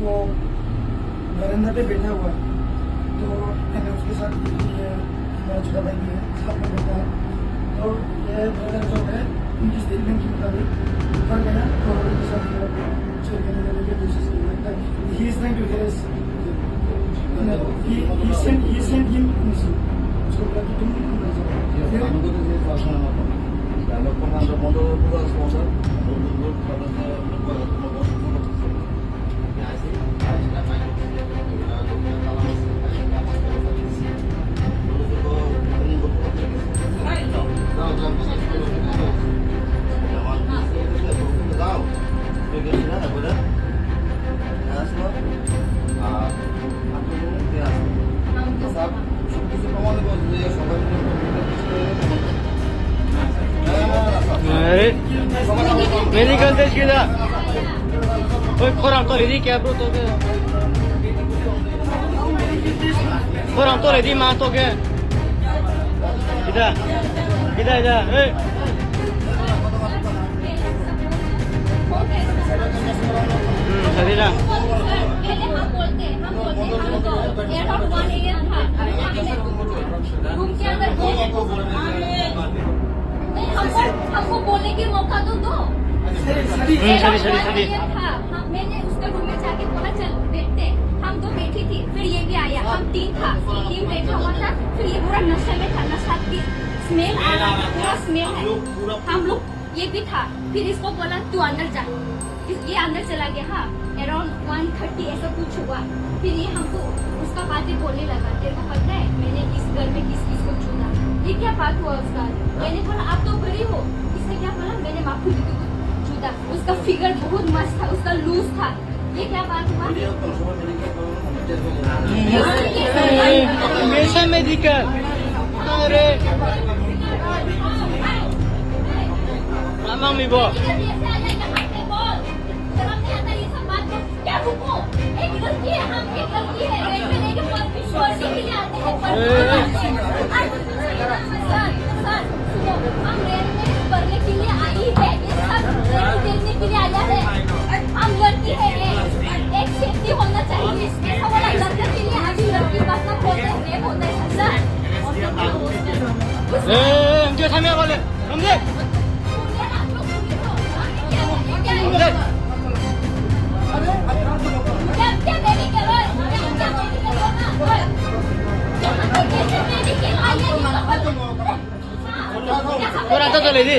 वो बरंदा पे बैठा हुआ है। तो मैंने उसके साथ मेरा छोटा भाई भी है, साथ में बैठा है। तो ये ब्रदर जो है उनकी स्टेटमेंट के मुताबिक ऊपर गया और उनके साथ चोर करने की कोशिश की। He is trying to harass he sent him missing. उसको बोला कि तुम मर जाओ। फिर मेडिकल टेस्ट केला खोराक तो रेडी क्या ब्रो तो के खोराक तो रेडी मा तो के इधर इधर इधर ए सही ना हमको बोलने की मौका तो दो। सही मैंने उसका रूम में जाके बोला चल बैठते। हम दो बैठी थी, फिर ये भी आया, हम तीन बैठा हुआ था। फिर ये पूरा नशे में था, नशा की स्मेल आ रहा था, पूरा स्मेल है। हम लोग ये भी था। फिर इसको बोला तू अंदर जा, ये अंदर चला गया। हाँ अराउंड 1:30 ऐसा कुछ हुआ। फिर ये हमको उसका बातें बोलने लगा, तेरे को पता है मैंने इस घर में किस को चुना, ये क्या बात हुआ उसका। मैंने बोला आप तो बड़ी हो। इसने क्या बोला मैंने माफी दीदी को चुना, उसका फिगर बहुत मस्त था, उसका लूज था। ये क्या बात हुआ। हमेशा मेडिकल अरे मामा मिबो करने के लिए आई है, देखने के लिए आया है। हम लड़की है, एक सेफ्टी होना चाहिए। ऐसा वाला लड़के के लिए अभी लड़की बात ना होता है, रेप होता है सर। हम जो समय वाले हम दे और आता चले दी